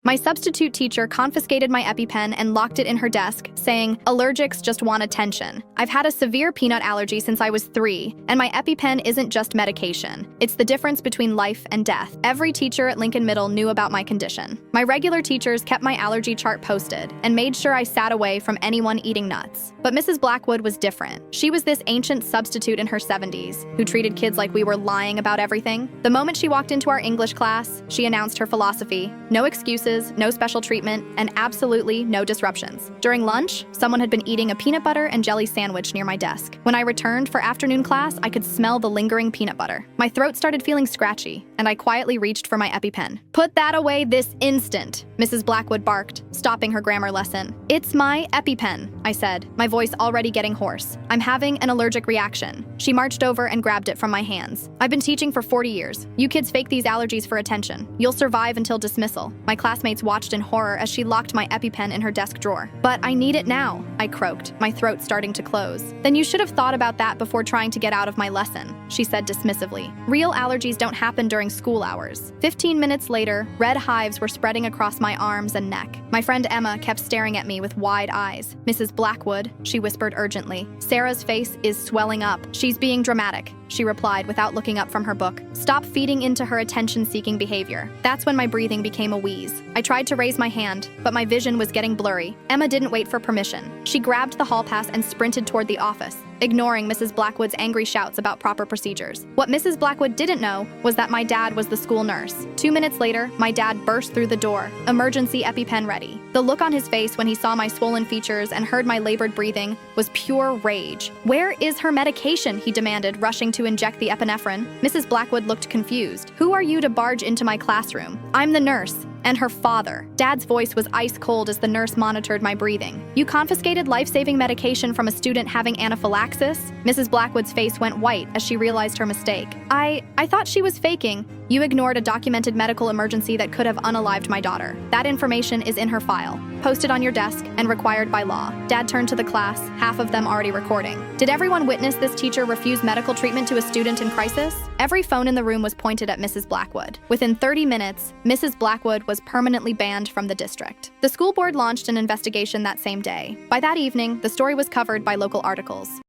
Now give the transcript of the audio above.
My substitute teacher confiscated my EpiPen and locked it in her desk, saying, "Allergics just want attention. I've had a severe peanut allergy since I was 3, and my EpiPen isn't just medication. It's the difference between life and death." Every teacher at Lincoln Middle knew about my condition. My regular teachers kept my allergy chart posted and made sure I sat away from anyone eating nuts. But Mrs. Blackwood was different. She was this ancient substitute in her 70s who treated kids like we were lying about everything. The moment she walked into our English class, she announced her philosophy: no excuses, no special treatment, and absolutely no disruptions. During lunch, someone had been eating a peanut butter and jelly sandwich near my desk. When I returned for afternoon class, I could smell the lingering peanut butter. My throat started feeling scratchy, and I quietly reached for my EpiPen. "Put that away this instant," Mrs. Blackwood barked, stopping her grammar lesson. "It's my EpiPen," I said, my voice already getting hoarse. "I'm having an allergic reaction." She marched over and grabbed it from my hands. "I've been teaching for 40 years. You kids fake these allergies for attention. You'll survive until dismissal." My classmates watched in horror as she locked my EpiPen in her desk drawer. "But I need it now," I croaked, my throat starting to close. "Then you should have thought about that before trying to get out of my lesson," she said dismissively. "Real allergies don't happen during school hours." 15 minutes later, red hives were spreading across my arms and neck. My friend Emma kept staring at me with wide eyes. "Mrs. Blackwood," she whispered urgently, "Sarah's face is swelling up. She's being dramatic," she replied without looking up from her book. "Stop feeding into her attention-seeking behavior." That's when my breathing became a wheeze. I tried to raise my hand, but my vision was getting blurry. Emma didn't wait for permission. She grabbed the hall pass and sprinted toward the office, ignoring Mrs. Blackwood's angry shouts about proper procedures. What Mrs. Blackwood didn't know was that my dad was the school nurse. 2 minutes later, my dad burst through the door, emergency EpiPen ready. The look on his face when he saw my swollen features and heard my labored breathing was pure rage. "Where is her medication?" he demanded, rushing to inject the epinephrine. Mrs. Blackwood looked confused. "Who are you to barge into my classroom?" "I'm the nurse. And her father." Dad's voice was ice cold as the nurse monitored my breathing. "You confiscated life-saving medication from a student having anaphylaxis?" Mrs. Blackwood's face went white as she realized her mistake. I thought she was faking." "You ignored a documented medical emergency that could have unalived my daughter. That information is in her file, posted on your desk, and required by law." Dad turned to the class, half of them already recording. "Did everyone witness this teacher refuse medical treatment to a student in crisis?" Every phone in the room was pointed at Mrs. Blackwood. Within 30 minutes, Mrs. Blackwood was permanently banned from the district. The school board launched an investigation that same day. By that evening, the story was covered by local articles.